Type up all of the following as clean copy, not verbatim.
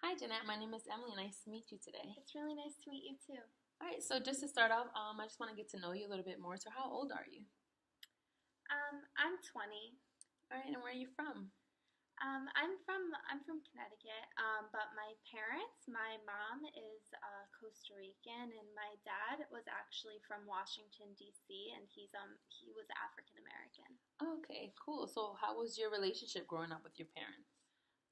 Hi, Jeanette. My name is Emily. Nice to meet you today. It's really nice to meet you too. All right, so just to start off, I just want to get to know you a little bit more. So, how old are you? I'm 20. All right, and where are you from? I'm from Connecticut, but my parents, my mom is Costa Rican, and my dad was actually from Washington D.C. and he was African American. Okay, cool. So, how was your relationship growing up with your parents?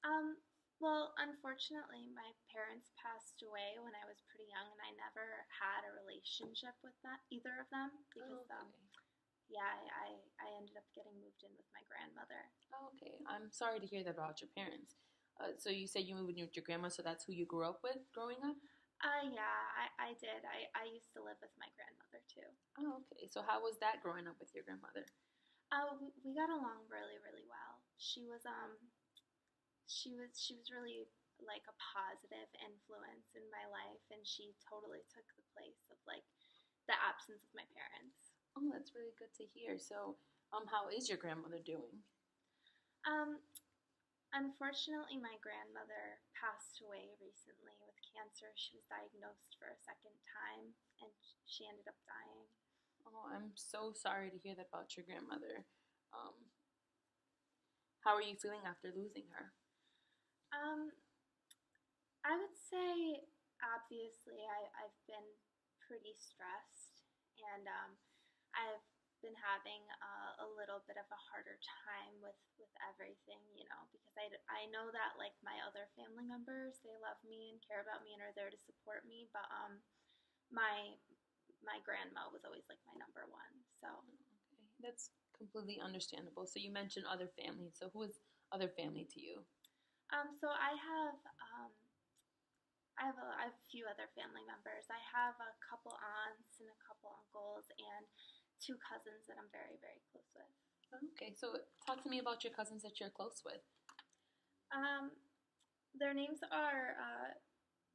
Um, well, unfortunately, my parents passed away when I was pretty young, and I never had a relationship with either of them because Okay. yeah, I ended up getting moved in with my grandmother. Okay. I'm sorry to hear that about your parents. So, you said you moved in with your grandma, so that's who you grew up with growing up? Yeah, I did. I used to live with my grandmother too. Oh, okay. So, how was that growing up with your grandmother? We got along really, really well. She was really like a positive influence in my life, and she totally took the place of like the absence of my parents. Oh, that's really good to hear. So, how is your grandmother doing? Um, Unfortunately, my grandmother passed away recently with cancer. She was diagnosed for a second time, and she ended up dying. Oh, I'm so sorry to hear that about your grandmother. Um, how are you feeling after losing her? Um, I would say, obviously, I've been pretty stressed, and I've been having a little bit of a harder time with everything, because I know that like my other family members, they love me and care about me and are there to support me, but my my grandma was always like my number one. So Okay, that's completely understandable. So you mentioned other family. So who is other family to you? so I have a few other family members. I have a couple aunts and a couple uncles and two cousins that I'm very, very close with. Okay, so talk to me about your cousins that you're close with. Um, their names are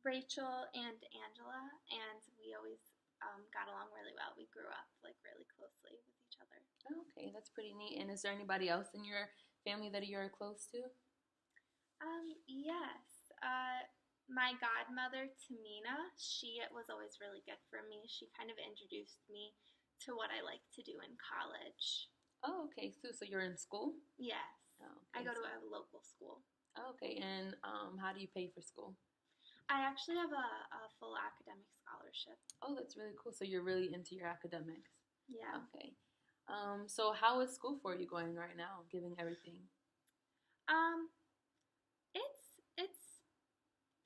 Rachel and Angela, and we always got along really well. We grew up like really closely with each other. Okay, that's pretty neat. And is there anybody else in your family that you're close to? Yes. My godmother, Tamina, she was always really good for me. She kind of introduced me to what I like to do in college. Oh, okay. So you're in school? Yes. Oh, I okay. go to a local school. Okay, and how do you pay for school? I actually have a full academic scholarship. Oh, that's really cool. So you're really into your academics. Yeah. Okay. So how is school for you going right now, given everything? Um, it's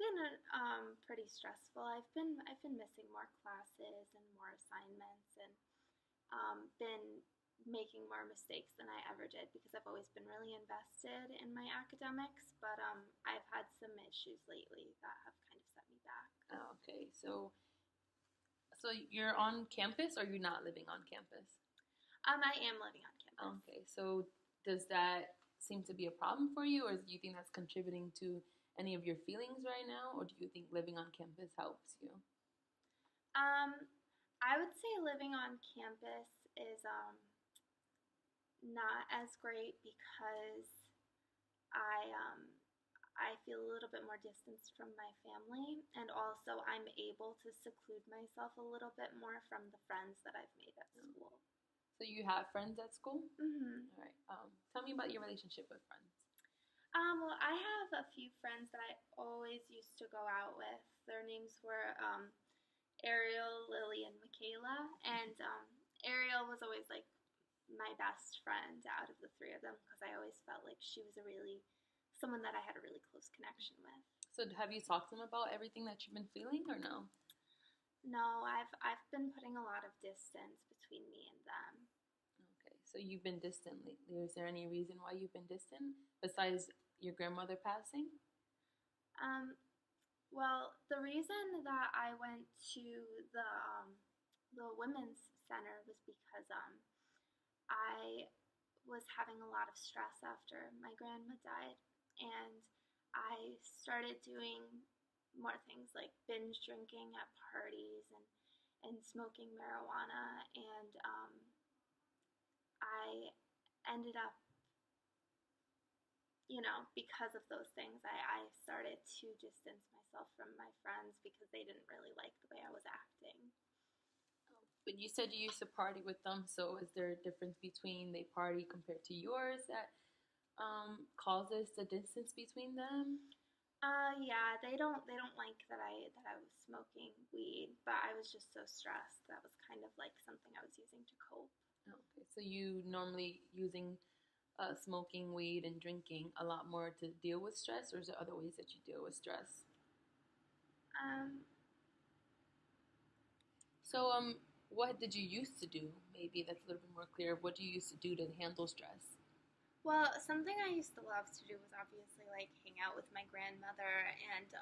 been pretty stressful. I've been missing more classes and more assignments, and been making more mistakes than I ever did because I've always been really invested in my academics. But I've had some issues lately that have kind of set me back. Oh, okay. So you're on campus or you're not living on campus? I am living on campus. Okay. So does that seem to be a problem for you, or do you think that's contributing to any of your feelings right now, or do you think living on campus helps you? Um, I would say living on campus is not as great because I I feel a little bit more distanced from my family, and also I'm able to seclude myself a little bit more from the friends that I've made at school. So you have friends at school? Mhm. All right. Tell me about your relationship with friends. Well, I have a few friends that I always used to go out with. Their names were Ariel, Lily, and Michaela, and Ariel was always like my best friend out of the three of them because I always felt like she was someone that I had a really close connection with. So have you talked to them about everything that you've been feeling, or no? No, I've been putting a lot of distance between me and them. Okay, so you've been distant lately. Is there any reason why you've been distant besides your grandmother passing? Um, well, the reason that I went to the women's center was because I was having a lot of stress after my grandma died, and I started doing more things like binge drinking at parties and smoking marijuana, and I ended up because of those things, I started to distance myself from my friends because they didn't really like the way I was acting. But you said you used to party with them, so is there a difference between they party compared to yours that causes the distance between them? Yeah, they don't like that I was smoking weed, but I was just so stressed. That was kind of like something I was using to cope. Okay, so you normally using smoking weed and drinking a lot more to deal with stress, or is there other ways that you deal with stress? Um, So, what did you used to do? Maybe that's a little bit more clear. What do you used to do to handle stress? well, something I used to love to do was obviously like hang out with my grandmother, and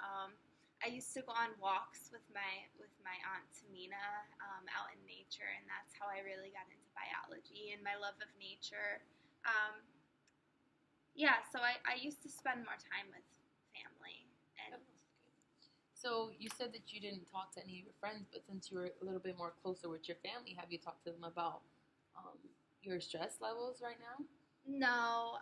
I used to go on walks with my aunt Tamina out in nature, and that's how I really got into biology and my love of nature. Um, yeah, so I used to spend more time with family, and So you said that you didn't talk to any of your friends, but since you were a little bit more closer with your family, have you talked to them about um, your stress levels right now? no,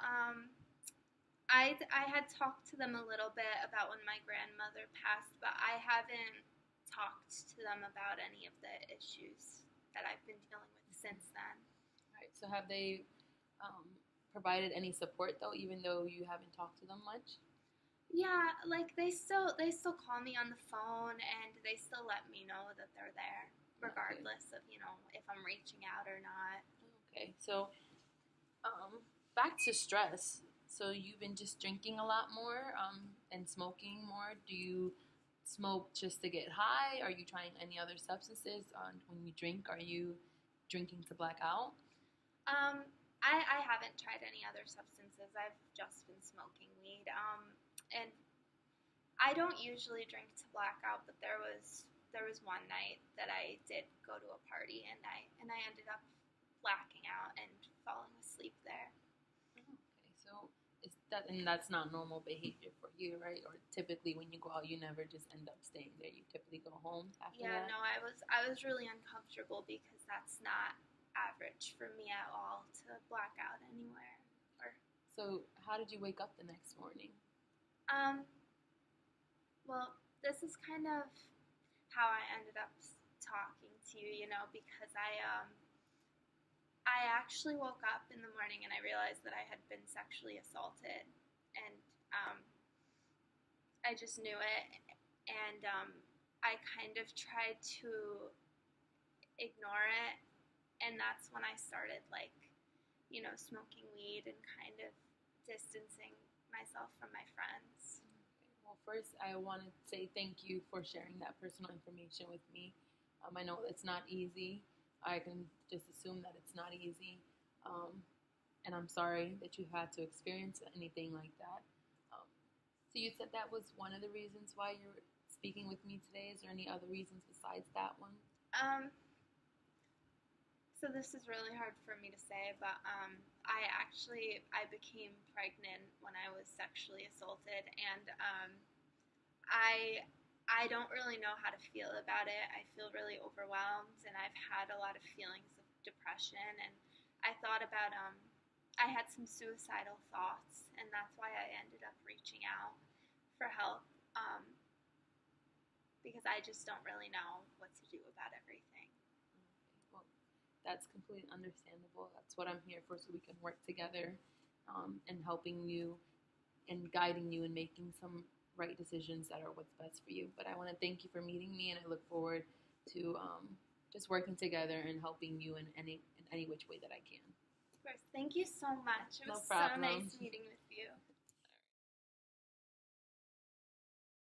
I had talked to them a little bit about when my grandmother passed, but I haven't talked to them about any of the issues that I've been dealing with since then. All right. So have they um, provided any support though, even though you haven't talked to them much? Yeah, like they still call me on the phone, and they still let me know that they're there, Okay. regardless of if I'm reaching out or not. Okay. So back to stress. So you've been just drinking a lot more and smoking more. Do you smoke just to get high? Are you trying any other substances? When you drink, are you drinking to black out? Um, I haven't tried any other substances. I've just been smoking weed. And I don't usually drink to black out, but there was one night that I did go to a party, and I ended up blacking out and falling asleep there. Okay, so and that's not normal behavior for you, right? Or typically when you go out, you never just end up staying there. You typically go home after Yeah, that. no, I was really uncomfortable because that's not average for me at all to black out anywhere. Or So how did you wake up the next morning? um, well, this is kind of how I ended up talking to you, because I actually woke up in the morning and I realized that I had been sexually assaulted, and um, I just knew it, and I kind of tried to ignore it, and that's when I started smoking weed and kind of distancing myself from my friends. Okay. Well, first, I want to say thank you for sharing that personal information with me. I know it's not easy. I can just assume that it's not easy. Um, and I'm sorry that you had to experience anything like that. Um, so you said that was one of the reasons why you're speaking with me today. Is there any other reasons besides that one? Um, so this is really hard for me to say, but I became pregnant when I was sexually assaulted, and I I don't really know how to feel about it. I feel really overwhelmed, and I've had a lot of feelings of depression, and I thought about I had some suicidal thoughts, and that's why I ended up reaching out for help, um, because I just don't really know what to do about everything. Okay, well, that's completely understandable. That's what I'm here for, so we can work together and helping you and guiding you and making some right decisions that are what's best for you. But I want to thank you for meeting me, and I look forward to just working together and helping you in any which way that I can. Of course, thank you so much. It No was so problem. nice meeting with you.